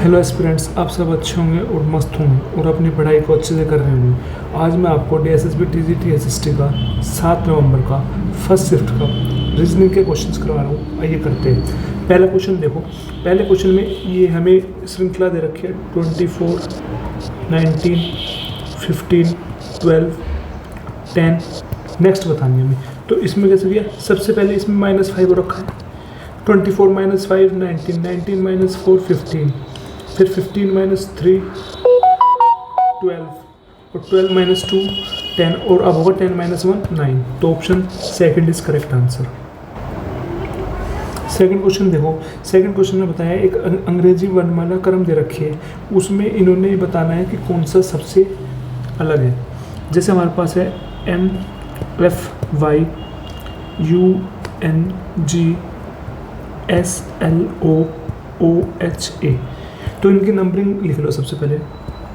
Hello aspirants, आप सब अच्छे होंगे और मस्त होंगे और अपनी पढ़ाई को अच्छे से कर रहे होंगे। आज मैं आपको DSSB TGT SST का 7 नवंबर का फर्स्ट शिफ्ट का रीजनिंग के क्वेश्चंस करवा रहा हूँ। आइए करते हैं। पहला क्वेश्चन देखो। पहले क्वेश्चन में ये हमें श्रृंखला दे रखी है 24, 19, 15, 12, 10 नेक्स्ट बतानी है हमें। तो इसमें कैसे दिया, सबसे पहले इसमें -5 रखा है। 24 - 5 19, 19 - 4 15, फिर 15 - 3 12 और 12 - 2 10 और अब होगा 10 - 1 9। तो option second is correct answer. Second question देखो। सेकंड क्वेश्चन में बताया एक अंग्रेजी वर्णमाला क्रम दे रखी है, उसमें इन्होंने बताना है कि कौन सा सबसे अलग है। जैसे हमारे पास है MFY UNG SLOOHA, तो इनकी नंबरिंग लिख लो। सबसे पहले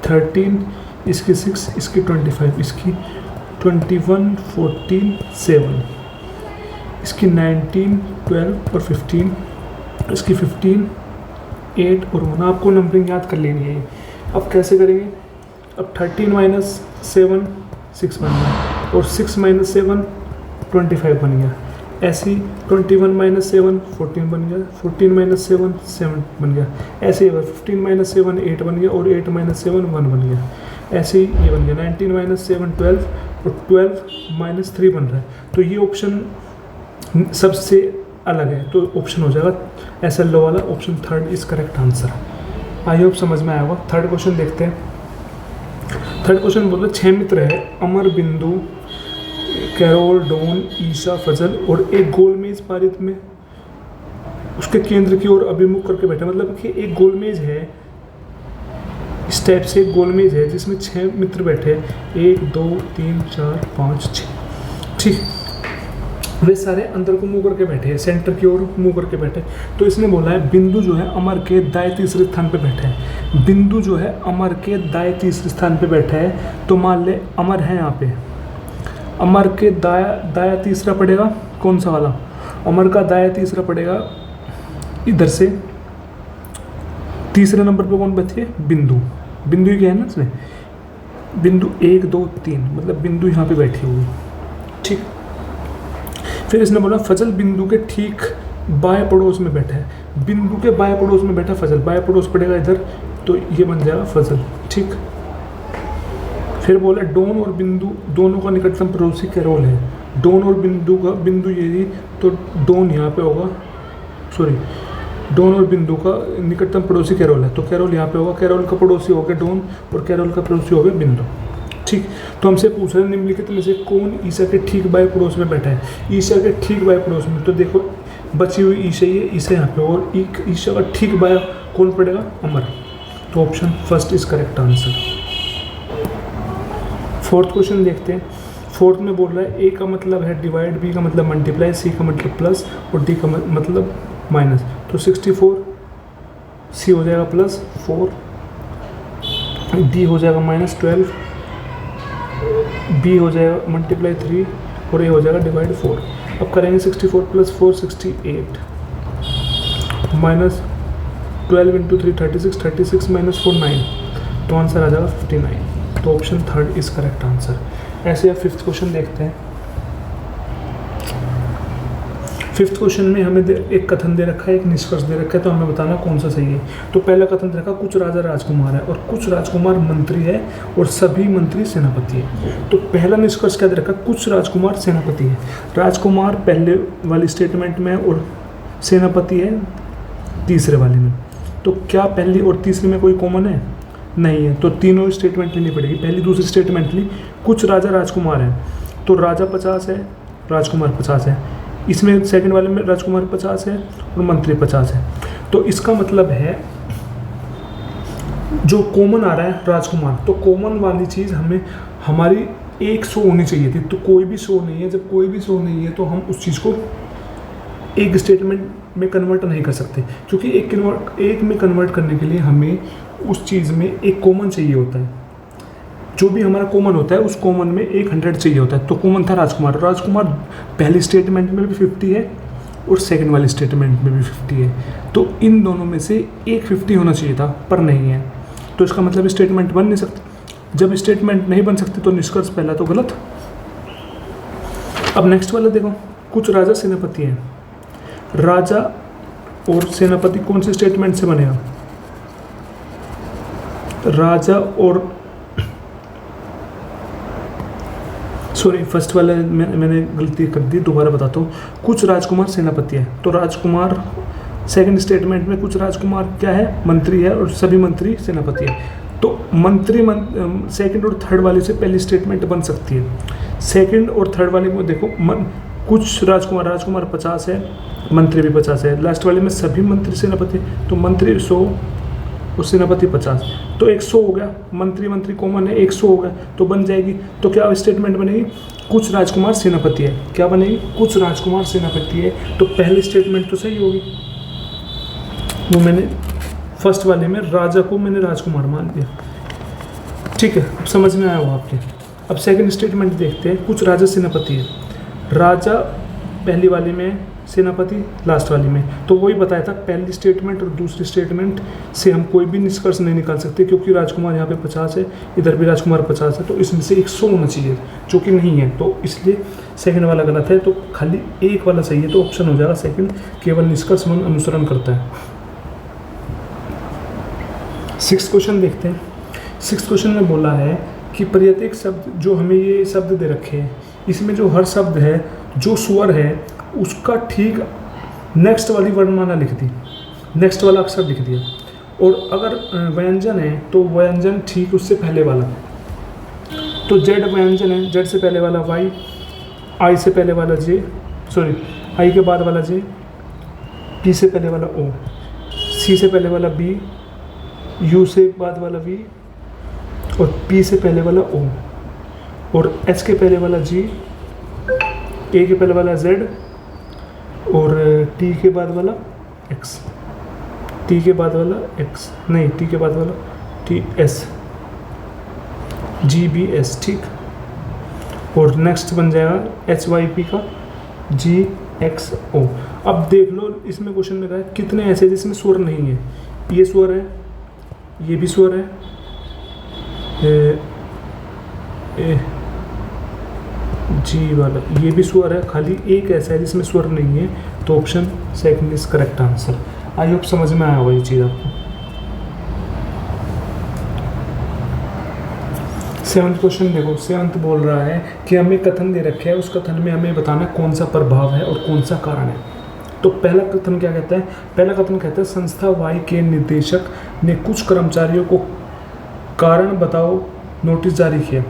13, इसकी 6, इसकी 25, इसकी 21 14 7, इसकी 19 12 और 15, इसकी 15 8 और 1। आपको नंबरिंग याद कर लेनी है। अब कैसे करेंगे, अब 13 - 7 6 बन गया और 6 - 7 25 बन गया। ऐसे ही 21 - 7 14 बन गया, 14 - 7 7 बन गया। ऐसे ही 15 - 7 8 बन गया और 8 - 7 1 बन गया। ऐसे ही ये बन गया 19 - 7 12 और 12 - 3 बन रहा है। तो ये ऑप्शन सबसे अलग है, तो ऑप्शन हो जाएगा SLO वाला। Option third is correct answer. I hope समझ में आया होगा। थर्ड क्वेश्चन देखते हैं। थर्ड क्वेश्चन बोल रहे 6 मित्र है, अमर, बिंदु, कैरोल, डॉन, ईशा, फजल और एक गोलमेज पारित में उसके केंद्र की ओर अभिमुख करके बैठा। मतलब कि एक गोलमेज है, इस टाइप से एक गोलमेज है जिसमें 6 मित्र बैठे हैं, 1 2 3 4 5 6। ठीक, वे सारे अंदर को मुंह करके बैठे हैं, सेंटर की ओर मुंह करके बैठे। तो इसने बोला है बिंदु जो है अमर के दाएं तीसरे स्थान पे बैठा है। बिंदु जो है अमर के दाएं तीसरे स्थान पे बैठा है। तो मान ले अमर है यहाँ पे, अमर के दाया तीसरा पड़ेगा कौन सा वाला, अमर का दाया तीसरा पड़ेगा इधर से। तीसरे नंबर पे कौन बैठी है, बिंदु। बिंदु ही क्या है ना इसमें, बिंदु 1 2 3, मतलब बिंदु यहाँ पे बैठी हुई। ठीक, फिर इसने बोला फजल बिंदु के ठीक बाएं पड़ोस में बैठा है। बिंदु के बाएं पड़ोस में बैठा फजल, बाएं पड़ोस पड़ेगा इधर, तो ये बन जाएगा फजल। ठीक, फिर बोला डॉन और बिंदु दोनों का निकटतम पड़ोसी कैरोल है। डॉन और बिंदु का, बिंदु ये तो डॉन यहाँ पे होगा, सॉरी, डॉन और बिंदु का निकटतम पड़ोसी कैरोल है, तो कैरोल यहाँ पे होगा। कैरोल का पड़ोसी हो गया डॉन और कैरोल का पड़ोसी हो गया बिंदु। ठीक, तो हमसे पूछ रहे हैं निम्नलिखित में से कौन ईशा के ठीक बाएं पड़ोस में बैठा है। ईशा के ठीक बाएं पड़ोस में, तो देखो बची हुई ईशा ही है, ईशा यहाँ पे, और ईशा का ठीक बाएं कौन पड़ेगा, अमर। तो option first is correct answer. Fourth question देखते हैं। फोर्थ में बोल रहा है ए का मतलब है डिवाइड, बी का मतलब मल्टीप्लाई, सी का मतलब प्लस और डी का मतलब माइनस। तो 64 सी हो जाएगा +4, डी हो जाएगा -12, बी हो जाएगा ×3 और ए हो जाएगा /4। अब करेंगे 64 + 4 68, -12 × 3 36, 36 - 4 9, तो आंसर आ जाएगा 59। तो option third is correct answer. ऐसे अब फिफ्थ क्वेश्चन देखते हैं। फिफ्थ क्वेश्चन में हमें एक कथन दे रखा है, एक निष्कर्ष दे रखा है, तो हमें बताना कौन सा सही है। तो पहला कथन दे रखा, कुछ राजा राजकुमार है और कुछ राजकुमार मंत्री है और सभी मंत्री सेनापति है। तो पहला निष्कर्ष क्या दे रखा, कुछ राजकुमार सेनापति है। राजकुमार पहले वाली स्टेटमेंट में और सेनापति है तीसरे वाले में। तो क्या पहली और तीसरी में कोई कॉमन है, नहीं है, तो तीनों स्टेटमेंट लेनी पड़ेगी। पहली दूसरी स्टेटमेंट ली, कुछ राजा राजकुमार है, तो राजा 50 है, राजकुमार 50 है। इसमें सेकंड वाले में राजकुमार 50 है और मंत्री 50 है। तो इसका मतलब है जो कॉमन आ रहा है राजकुमार, तो कॉमन वाली चीज़ हमें हमारी एक शो होनी चाहिए थी, तो कोई भी शो नहीं है। जब कोई भी शो नहीं है तो हम उस चीज़ को एक स्टेटमेंट में कन्वर्ट नहीं कर सकते, क्योंकि एक में कन्वर्ट करने के लिए हमें उस चीज़ में एक कॉमन चाहिए होता है। जो भी हमारा कॉमन होता है उस कॉमन में एक 100 चाहिए होता है। तो कॉमन था राजकुमार। राजकुमार पहली स्टेटमेंट में भी 50 है, और सेकंड वाले स्टेटमेंट में भी 50 है, तो इन दोनों में से एक 50 होना चाहिए था पर नहीं है, तो इसका मतलब स्टेटमेंट बन नहीं सकती। जब स्टेटमेंट नहीं बन सकती तो निष्कर्ष पहला तो गलत। अब नेक्स्ट वाला देखो, कुछ राजा सेनापति हैं। राजा और सेनापति कौन से स्टेटमेंट से बनेगा? राजा और सॉरी फर्स्ट वाले मैंने गलती कर दी, दोबारा बताता हूँ। कुछ राजकुमार सेनापति है, तो राजकुमार सेकंड स्टेटमेंट में कुछ राजकुमार क्या है? मंत्री है, और सभी मंत्री सेनापति है। तो मंत्री सेकंड और थर्ड वाले से पहली स्टेटमेंट बन सकती है। सेकंड और थर्ड वाले में देखो कुछ राजकुमार 50 है, मंत्री भी 50 है। लास्ट वाले में सभी मंत्री सेनापति, तो मंत्री 100 और सेनापति 50, तो 100 हो गया। मंत्री कॉमन है, 100 हो गया, तो बन जाएगी। तो क्या स्टेटमेंट बनेगी? कुछ राजकुमार सेनापति है। क्या बनेगी? कुछ राजकुमार सेनापति है, तो पहली स्टेटमेंट तो सही होगी। वो मैंने फर्स्ट वाले में राजा को मैंने राजकुमार मान दिया, ठीक है, अब समझ में आया वो आपके। अब सेकंड स्टेटमेंट देखते हैं। कुछ राजा सेनापति है, राजा पहली वाली में, सेनापति लास्ट वाली में। तो वही बताया था, पहली स्टेटमेंट और दूसरी स्टेटमेंट से हम कोई भी निष्कर्ष नहीं निकाल सकते, क्योंकि राजकुमार यहाँ पे 50 है, इधर भी राजकुमार 50 है, तो इसमें से 100 होना चाहिए, जो कि नहीं है, तो इसलिए सेकंड वाला गलत है। तो खाली एक वाला सही है, तो ऑप्शन हो जाएगा सेकंड, केवल निष्कर्ष मन अनुसरण करता है। 6th क्वेश्चन देखते हैं। 6th क्वेश्चन में बोला है कि प्रत्येक शब्द, जो हमें ये शब्द दे रखे हैं, इसमें जो हर शब्द है, जो स्वर है, उसका ठीक नेक्स्ट वाली वर्णमाला लिख दी, नेक्स्ट वाला अक्षर लिख दिया। और अगर व्यंजन है तो व्यंजन ठीक उससे पहले वाला, तो जेड व्यंजन है, जेड से पहले वाला वाई, आई से पहले वाला जे, सॉरी आई के बाद वाला जे, पी से पहले वाला ओ, सी से पहले वाला बी, यू से बाद वाला वी, और पी से पहले वाला ओ, और एच के पहले वाला जी, ए के पहले वाला जेड, और टी के बाद वाला एक्स, टी के बाद वाला एक्स नहीं, टी के बाद वाला T S, G B S, ठीक। और नेक्स्ट बन जाएगा एच वाई पी का जी एक्स ओ। अब देख लो, इसमें क्वेश्चन में कहा है कितने ऐसे जिसमें स्वर नहीं है। ये स्वर है, ये भी स्वर है, जी वाला ये भी स्वर है, खाली एक ऐसा है जिसमें स्वर नहीं है, तो option second is correct answer. I hope समझ में आया होगा ये चीज़ आपको। 7th क्वेश्चन देखो। 7th बोल रहा है कि हमें कथन दे रखे है, उस कथन में हमें बताना कौन सा प्रभाव है और कौन सा कारण है। तो पहला कथन क्या कहता है? पहला कथन कहता है संस्था वाई के निदेशक ने कुछ कर्मचारियों को कारण बताओ नोटिस जारी किया।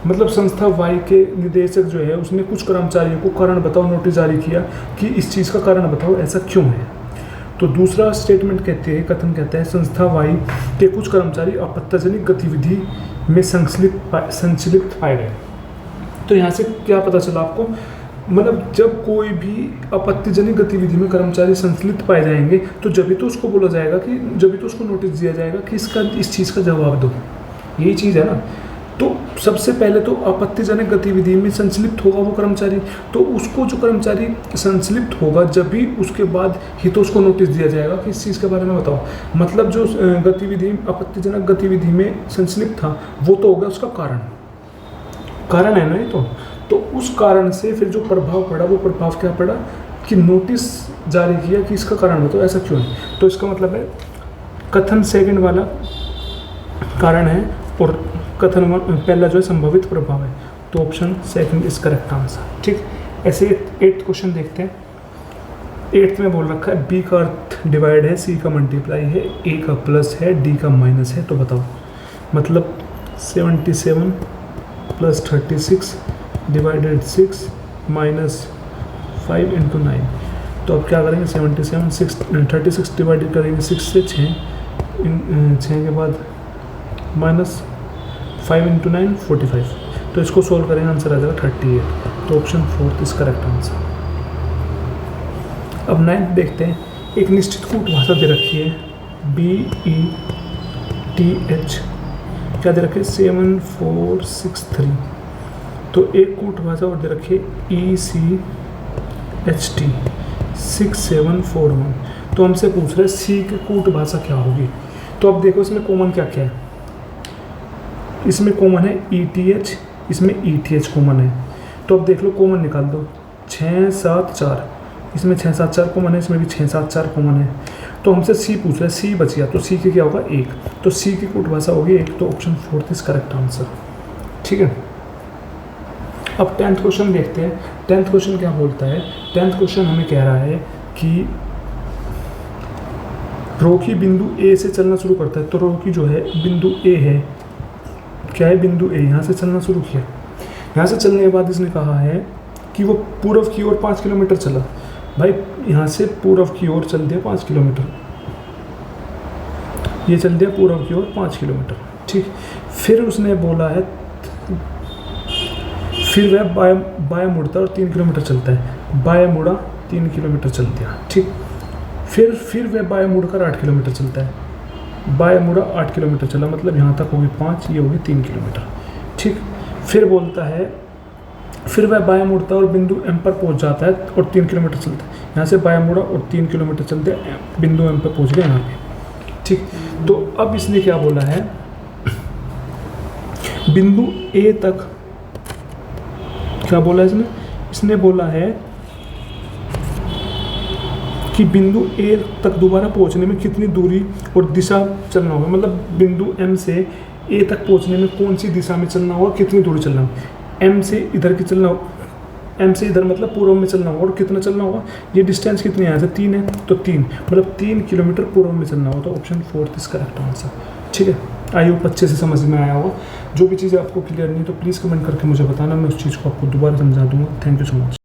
मतलब संस्था वाई के निदेशक जो है उसने कुछ कर्मचारियों को कारण बताओ नोटिस जारी किया कि इस चीज़ का कारण बताओ, ऐसा क्यों है। तो दूसरा स्टेटमेंट कहते हैं, कथन कहता है संस्था वाई के कुछ कर्मचारी आपत्तिजनक गतिविधि में संचलित पाए गए। तो यहाँ से क्या पता चला आपको? मतलब जब कोई भी आपत्तिजनक गतिविधि में कर्मचारी संचलित पाए जाएंगे तो जब भी तो उसको बोला जाएगा कि जब भी तो उसको नोटिस दिया जाएगा कि इस चीज़ का जवाब दो, यही चीज़ है ना। तो सबसे पहले तो आपत्तिजनक गतिविधि में संचलित होगा वो कर्मचारी, तो उसको जो कर्मचारी संचलित होगा जब भी उसके बाद ही तो उसको नोटिस दिया जाएगा कि इस चीज़ के बारे में बताओ। मतलब जो गतिविधि आपत्तिजनक गतिविधि में संचलित था वो तो होगा उसका कारण है ना ये तो उस कारण से फिर जो प्रभाव पड़ा वो प्रभाव क्या पड़ा कि नोटिस जारी किया कि इसका कारण बताओ, ऐसा क्यों है। तो इसका मतलब है कथन सेकंड वाला कारण है और कथन पहला जो है संभावित प्रभाव है, तो option second is correct answer. ठीक, ऐसे 8th क्वेश्चन देखते हैं। 8th में बोल रखा है बी का अर्थ डिवाइड है, सी का मल्टीप्लाई है, ए का प्लस है, डी का माइनस है, तो बताओ। मतलब 77 + 36 डिवाइडेड 6 माइनस 5 × 9। तो अब क्या करेंगे? 36 डिवाइडेड करेंगे 6 से 6 के बाद माइनस 5 × 9 45। तो इसको सोल्व करेंगे, आंसर आ जाएगा 38। तो ऑप्शन 4 इज करेक्ट आंसर। अब 9th देखते हैं। एक निश्चित कूट भाषा दे रखी है BETH, क्या दे रखी है? 7463। तो एक कूट भाषा और दे रखी है ECHT, 6741। तो हमसे पूछ रहे हैं सी की कूट भाषा क्या होगी। तो अब देखो इसमें कॉमन क्या क्या है, इसमें कॉमन है ETH, इसमें ETH कॉमन है। तो अब देख लो कॉमन निकाल दो, 674, इसमें 674 कॉमन है, इसमें भी 674 कॉमन है। तो हमसे सी पूछ रहा है, सी बच गया, तो सी की क्या होगा 1, तो सी की कूट भाषा होगी 1, तो ऑप्शन 4 इज करेक्ट आंसर। ठीक है, अब 10th क्वेश्चन देखते हैं। 10th क्वेश्चन क्या बोलता है। 10th क्वेश्चन हमें कह रहा है कि रोकी बिंदु ए से चलना शुरू करता है। तो रोकी जो है बिंदु ए है, क्या है बिंदु ए, यहाँ से चलना शुरू किया। यहाँ से चलने के बाद इसने कहा है कि वो पूर्व की ओर 5 किलोमीटर चला। भाई यहाँ से पूर्व की ओर चल दिया 5 किलोमीटर, ये चल दिया पूर्व की ओर 5 किलोमीटर। ठीक, फिर उसने बोला है, फिर वह बाया मुड़ता और 3 किलोमीटर चलता है। बाया मुड़ा 3 किलोमीटर चल दिया। ठीक, फिर वह बाया मुड़कर 8 किलोमीटर चलता है। बाया मुड़ा 8 किलोमीटर चला, मतलब यहाँ तक होगी 5, ये होगी 3 किलोमीटर। ठीक, फिर बोलता है, फिर वह बाया मुड़ता और बिंदु एम पर पहुँच जाता है और 3 किलोमीटर चलता है। यहाँ से बाया मुड़ा और 3 किलोमीटर चलते बिंदु एम पर पहुँच गया यहाँ पे। ठीक, तो अब इसने क्या बोला है, बिंदु ए तक क्या बोला है इसने बोला है कि बिंदु ए तक दोबारा पहुंचने में कितनी दूरी और दिशा चलना होगा। मतलब बिंदु एम से ए तक पहुंचने में कौन सी दिशा में चलना होगा, कितनी दूरी चलना होगा। एम से इधर की चलना होगा, एम से इधर मतलब पूर्व में चलना होगा, और कितना चलना होगा, ये डिस्टेंस कितनी है, यहाँ से 3 है, तो 3 मतलब 3 किलोमीटर पूर्व में चलना होगा। तो ऑप्शन 4 इज करेक्ट आंसर। ठीक है, आई होप अच्छे से समझ में आया होगा। जो भी चीज़ें आपको क्लियर नहीं तो प्लीज़ कमेंट करके मुझे बताना, मैं उस चीज़ को आपको दोबारा समझा दूंगा। Thank you so much.